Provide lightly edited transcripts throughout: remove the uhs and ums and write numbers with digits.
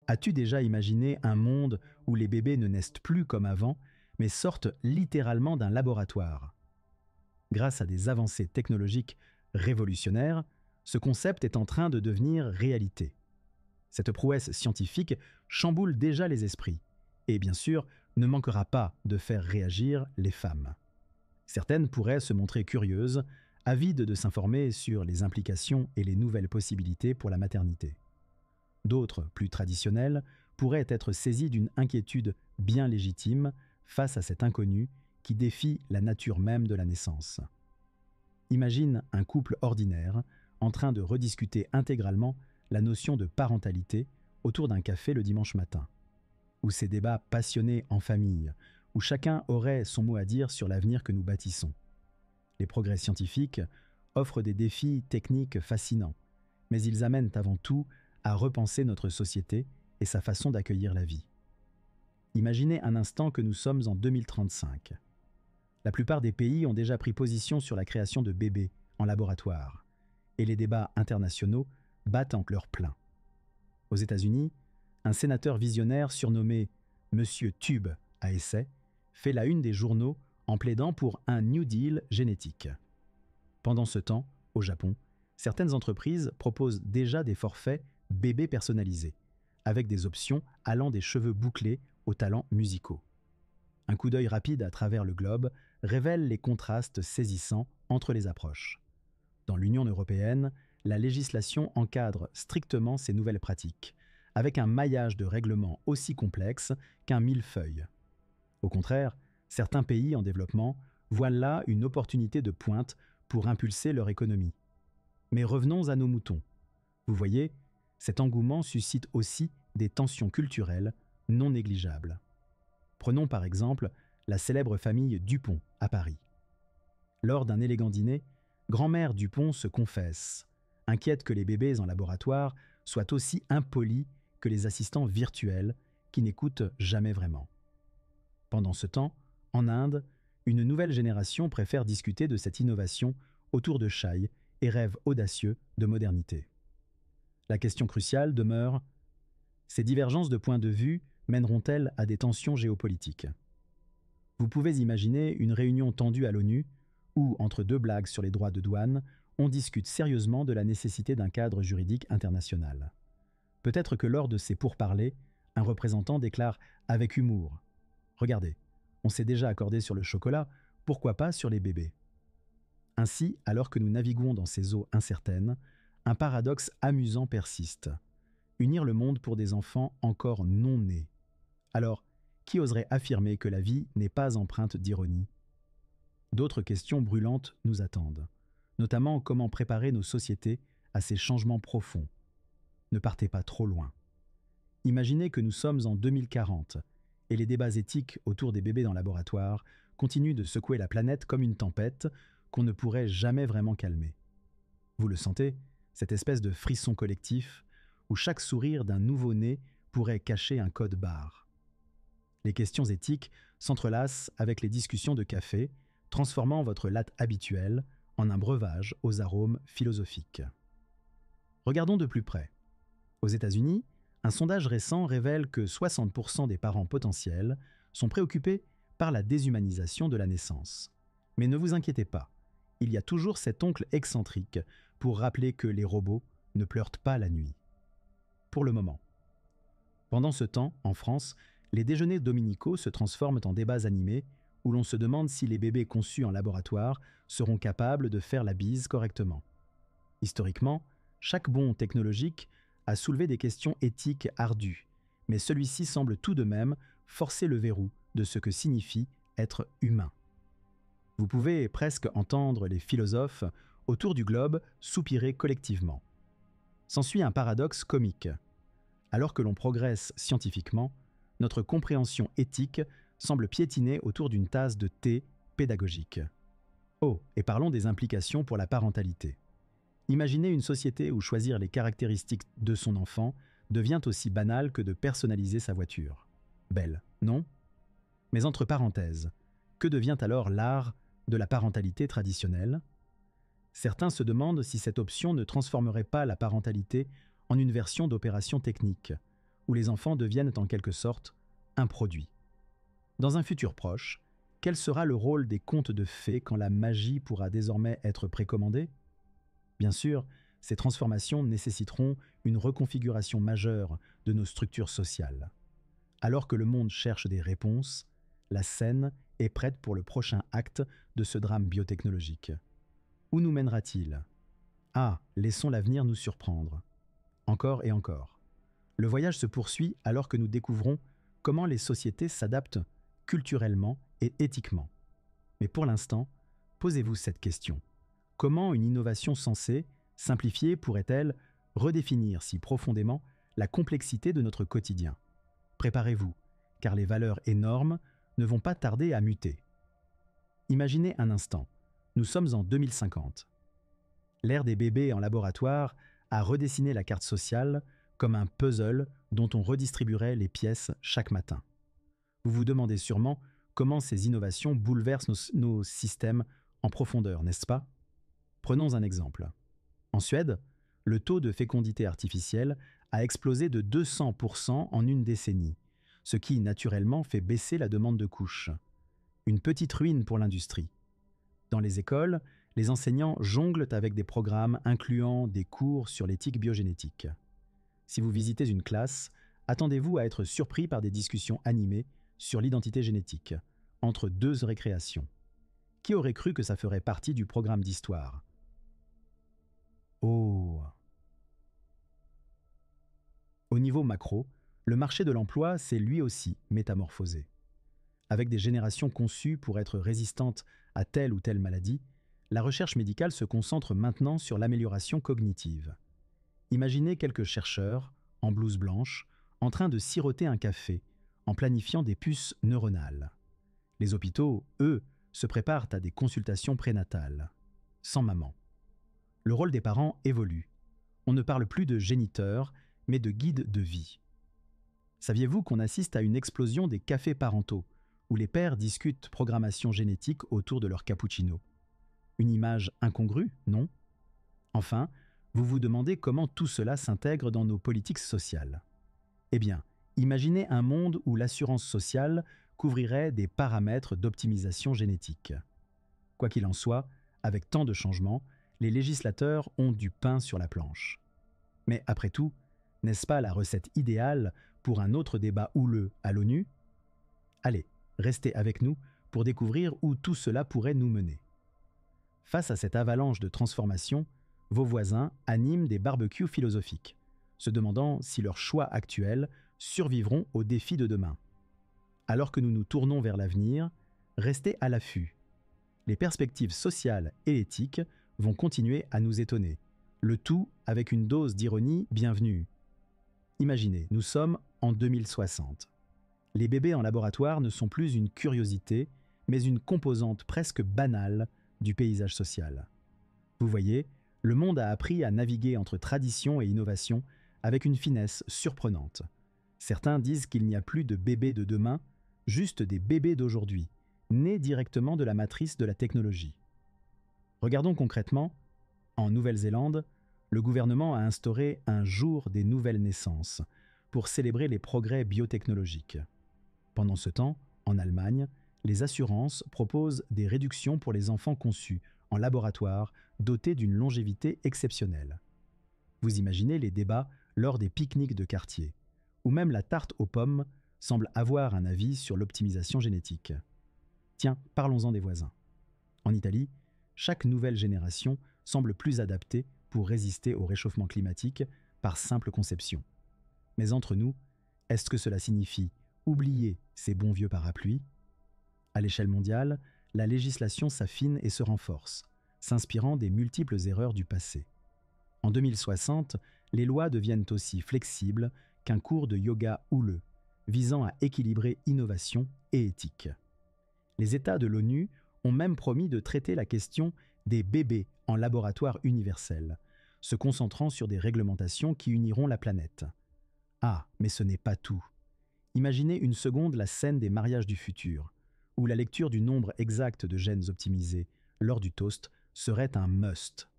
As-tu déjà imaginé un monde où les bébés ne naissent plus comme avant, mais sortent littéralement d'un laboratoire? Grâce à des avancées technologiques révolutionnaires, ce concept est en train de devenir réalité. Cette prouesse scientifique chamboule déjà les esprits et, bien sûr, ne manquera pas de faire réagir les femmes. Certaines pourraient se montrer curieuses, avides de s'informer sur les implications et les nouvelles possibilités pour la maternité. D'autres, plus traditionnelles, pourraient être saisies d'une inquiétude bien légitime face à cet inconnu qui défie la nature même de la naissance. Imagine un couple ordinaire en train de rediscuter intégralement la notion de parentalité autour d'un café le dimanche matin, ou ces débats passionnés en famille, où chacun aurait son mot à dire sur l'avenir que nous bâtissons. Les progrès scientifiques offrent des défis techniques fascinants, mais ils amènent avant tout à repenser notre société et sa façon d'accueillir la vie. Imaginez un instant que nous sommes en 2035. La plupart des pays ont déjà pris position sur la création de bébés en laboratoire, et les débats internationaux battent en leur plein. Aux États-Unis, un sénateur visionnaire surnommé Monsieur Tube à essai fait la une des journaux en plaidant pour un New Deal génétique. Pendant ce temps, au Japon, certaines entreprises proposent déjà des forfaits bébés personnalisés, avec des options allant des cheveux bouclés aux talents musicaux. Un coup d'œil rapide à travers le globe révèle les contrastes saisissants entre les approches. Dans l'Union européenne, la législation encadre strictement ces nouvelles pratiques, avec un maillage de règlements aussi complexe qu'un millefeuille. Au contraire, certains pays en développement voient là une opportunité de pointe pour impulser leur économie. Mais revenons à nos moutons. Vous voyez, cet engouement suscite aussi des tensions culturelles non négligeables. Prenons par exemple la célèbre famille Dupont à Paris. Lors d'un élégant dîner, grand-mère Dupont se confesse, inquiète que les bébés en laboratoire soient aussi impolis que les assistants virtuels qui n'écoutent jamais vraiment. Pendant ce temps, en Inde, une nouvelle génération préfère discuter de cette innovation autour de chai et rêve audacieux de modernité. La question cruciale demeure: ces divergences de points de vue mèneront-elles à des tensions géopolitiques? Vous pouvez imaginer une réunion tendue à l'ONU où, entre deux blagues sur les droits de douane, on discute sérieusement de la nécessité d'un cadre juridique international. Peut-être que lors de ces pourparlers, un représentant déclare avec humour: « Regardez, on s'est déjà accordé sur le chocolat, pourquoi pas sur les bébés ?» Ainsi, alors que nous naviguons dans ces eaux incertaines, un paradoxe amusant persiste. Unir le monde pour des enfants encore non nés. Alors, qui oserait affirmer que la vie n'est pas empreinte d'ironie? D'autres questions brûlantes nous attendent, notamment comment préparer nos sociétés à ces changements profonds. Ne partez pas trop loin. Imaginez que nous sommes en 2040 et les débats éthiques autour des bébés dans le laboratoire continuent de secouer la planète comme une tempête qu'on ne pourrait jamais vraiment calmer. Vous le sentez, cette espèce de frisson collectif où chaque sourire d'un nouveau-né pourrait cacher un code barre. Les questions éthiques s'entrelacent avec les discussions de café, transformant votre latte habituelle en un breuvage aux arômes philosophiques. Regardons de plus près. Aux États-Unis, un sondage récent révèle que 60% des parents potentiels sont préoccupés par la déshumanisation de la naissance. Mais ne vous inquiétez pas, il y a toujours cet oncle excentrique pour rappeler que les robots ne pleurent pas la nuit. Pour le moment. Pendant ce temps, en France, les déjeuners dominicaux se transforment en débats animés où l'on se demande si les bébés conçus en laboratoire seront capables de faire la bise correctement. Historiquement, chaque bond technologique a soulevé des questions éthiques ardues, mais celui-ci semble tout de même forcer le verrou de ce que signifie être humain. Vous pouvez presque entendre les philosophes autour du globe soupirer collectivement. S'ensuit un paradoxe comique. Alors que l'on progresse scientifiquement, notre compréhension éthique semble piétiner autour d'une tasse de thé pédagogique. Oh, et parlons des implications pour la parentalité. Imaginez une société où choisir les caractéristiques de son enfant devient aussi banal que de personnaliser sa voiture. Belle, non? Mais entre parenthèses, que devient alors l'art de la parentalité traditionnelle? Certains se demandent si cette option ne transformerait pas la parentalité en une version d'opération technique, où les enfants deviennent en quelque sorte un produit. Dans un futur proche, quel sera le rôle des contes de fées quand la magie pourra désormais être précommandée? Bien sûr, ces transformations nécessiteront une reconfiguration majeure de nos structures sociales. Alors que le monde cherche des réponses, la scène est prête pour le prochain acte de ce drame biotechnologique. Où nous mènera-t-il? Ah, laissons l'avenir nous surprendre. Encore et encore. Le voyage se poursuit alors que nous découvrons comment les sociétés s'adaptent culturellement et éthiquement. Mais pour l'instant, posez-vous cette question. Comment une innovation censée, simplifiée, pourrait-elle redéfinir si profondément la complexité de notre quotidien? Préparez-vous, car les valeurs et normes ne vont pas tarder à muter. Imaginez un instant, nous sommes en 2050. L'ère des bébés en laboratoire a redessiné la carte sociale comme un puzzle dont on redistribuerait les pièces chaque matin. Vous vous demandez sûrement comment ces innovations bouleversent nos systèmes en profondeur, n'est-ce pas? Prenons un exemple. En Suède, le taux de fécondité artificielle a explosé de 200% en une décennie, ce qui naturellement fait baisser la demande de couches. Une petite ruine pour l'industrie. Dans les écoles, les enseignants jonglent avec des programmes incluant des cours sur l'éthique biogénétique. Si vous visitez une classe, attendez-vous à être surpris par des discussions animées sur l'identité génétique, entre deux récréations. Qui aurait cru que ça ferait partie du programme d'histoire? Oh! Au niveau macro, le marché de l'emploi s'est lui aussi métamorphosé. Avec des générations conçues pour être résistantes à telle ou telle maladie, la recherche médicale se concentre maintenant sur l'amélioration cognitive. Imaginez quelques chercheurs, en blouse blanche, en train de siroter un café, en planifiant des puces neuronales. Les hôpitaux, eux, se préparent à des consultations prénatales, sans maman. Le rôle des parents évolue. On ne parle plus de géniteurs, mais de guides de vie. Saviez-vous qu'on assiste à une explosion des cafés parentaux, où les pères discutent programmation génétique autour de leur cappuccino? Une image incongrue, non? Enfin, vous vous demandez comment tout cela s'intègre dans nos politiques sociales. Eh bien, imaginez un monde où l'assurance sociale couvrirait des paramètres d'optimisation génétique. Quoi qu'il en soit, avec tant de changements, les législateurs ont du pain sur la planche. Mais après tout, n'est-ce pas la recette idéale pour un autre débat houleux à l'ONU? Allez, restez avec nous pour découvrir où tout cela pourrait nous mener. Face à cette avalanche de transformations, vos voisins animent des barbecues philosophiques, se demandant si leurs choix actuels survivront aux défis de demain. Alors que nous nous tournons vers l'avenir, restez à l'affût. Les perspectives sociales et éthiques vont continuer à nous étonner, le tout avec une dose d'ironie bienvenue. Imaginez, nous sommes en 2060. Les bébés en laboratoire ne sont plus une curiosité, mais une composante presque banale du paysage social. Vous voyez, le monde a appris à naviguer entre tradition et innovation avec une finesse surprenante. Certains disent qu'il n'y a plus de bébés de demain, juste des bébés d'aujourd'hui, nés directement de la matrice de la technologie. Regardons concrètement, en Nouvelle-Zélande, le gouvernement a instauré un jour des nouvelles naissances pour célébrer les progrès biotechnologiques. Pendant ce temps, en Allemagne, les assurances proposent des réductions pour les enfants conçus en laboratoire dotés d'une longévité exceptionnelle. Vous imaginez les débats lors des pique-niques de quartier, où même la tarte aux pommes semble avoir un avis sur l'optimisation génétique. Tiens, parlons-en des voisins. En Italie, chaque nouvelle génération semble plus adaptée pour résister au réchauffement climatique par simple conception. Mais entre nous, est-ce que cela signifie oublier ces bons vieux parapluies? À l'échelle mondiale, la législation s'affine et se renforce, s'inspirant des multiples erreurs du passé. En 2060, les lois deviennent aussi flexibles qu'un cours de yoga houleux, visant à équilibrer innovation et éthique. Les États de l'ONU ont même promis de traiter la question des bébés en laboratoire universel, se concentrant sur des réglementations qui uniront la planète. Ah, mais ce n'est pas tout. Imaginez une seconde la scène des mariages du futur, où la lecture du nombre exact de gènes optimisés lors du toast serait un must.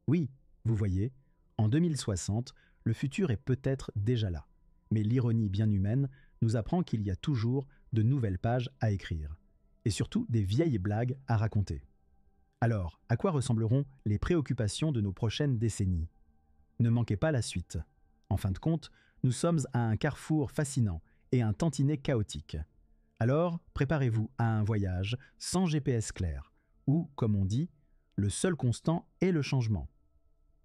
Oui, vous voyez, en 2060, le futur est peut-être déjà là, Mais l'ironie bien humaine nous apprend qu'il y a toujours de nouvelles pages à écrire, et surtout des vieilles blagues à raconter. Alors, à quoi ressembleront les préoccupations de nos prochaines décennies? Ne manquez pas la suite. En fin de compte, nous sommes à un carrefour fascinant et un tantinet chaotique. Alors, préparez-vous à un voyage sans GPS clair, où, comme on dit, le seul constant est le changement.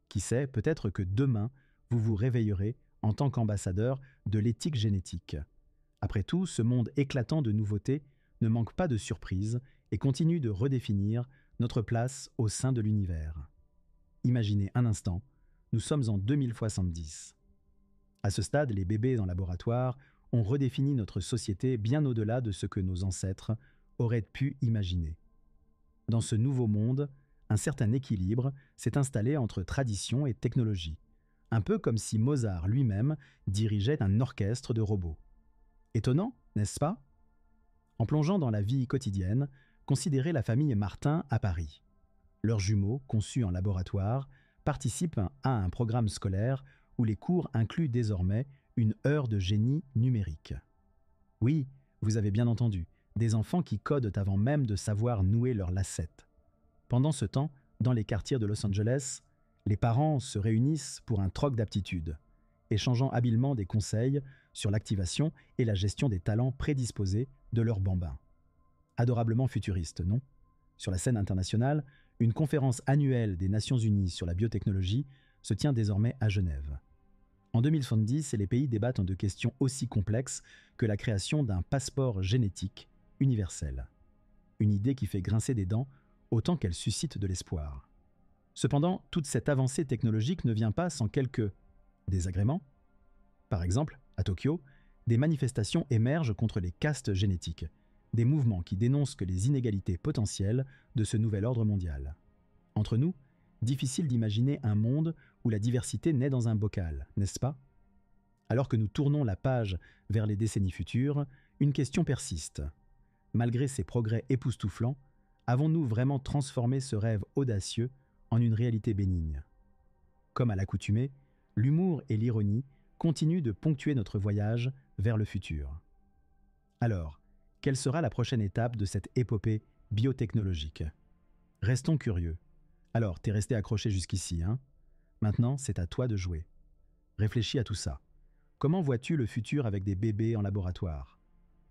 Qui sait, peut-être que demain, vous vous réveillerez en tant qu'ambassadeur de l'éthique génétique. Après tout, ce monde éclatant de nouveautés ne manque pas de surprises et continue de redéfinir notre place au sein de l'univers. Imaginez un instant, nous sommes en 2070. À ce stade, les bébés en laboratoire ont redéfini notre société bien au-delà de ce que nos ancêtres auraient pu imaginer. Dans ce nouveau monde, un certain équilibre s'est installé entre tradition et technologie, un peu comme si Mozart lui-même dirigeait un orchestre de robots. Étonnant, n'est-ce pas? En plongeant dans la vie quotidienne, considérez la famille Martin à Paris. Leurs jumeaux, conçus en laboratoire, participent à un programme scolaire où les cours incluent désormais une heure de génie numérique. Oui, vous avez bien entendu, des enfants qui codent avant même de savoir nouer leurs lacets. Pendant ce temps, dans les quartiers de Los Angeles, les parents se réunissent pour un troc d'aptitudes, échangeant habilement des conseils sur l'activation et la gestion des talents prédisposés de leurs bambins. Adorablement futuriste, non? Sur la scène internationale, une conférence annuelle des Nations Unies sur la biotechnologie se tient désormais à Genève. En 2070, les pays débattent de questions aussi complexes que la création d'un passeport génétique universel. Une idée qui fait grincer des dents autant qu'elle suscite de l'espoir. Cependant, toute cette avancée technologique ne vient pas sans quelques désagréments. Par exemple, à Tokyo, des manifestations émergent contre les castes génétiques, des mouvements qui dénoncent que les inégalités potentielles de ce nouvel ordre mondial. Entre nous, difficile d'imaginer un monde où la diversité naît dans un bocal, n'est-ce pas? Alors que nous tournons la page vers les décennies futures, une question persiste. Malgré ces progrès époustouflants, avons-nous vraiment transformé ce rêve audacieux en une réalité bénigne? Comme à l'accoutumée, l'humour et l'ironie continuent de ponctuer notre voyage vers le futur. Alors, quelle sera la prochaine étape de cette épopée biotechnologique? Restons curieux. Alors, t'es resté accroché jusqu'ici, hein? Maintenant, c'est à toi de jouer. Réfléchis à tout ça. Comment vois-tu le futur avec des bébés en laboratoire?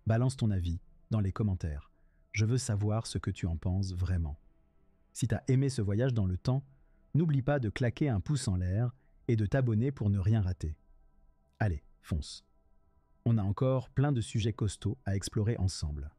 Balance ton avis dans les commentaires. Je veux savoir ce que tu en penses vraiment. Si t'as aimé ce voyage dans le temps, n'oublie pas de claquer un pouce en l'air et de t'abonner pour ne rien rater. Allez, fonce. On a encore plein de sujets costauds à explorer ensemble.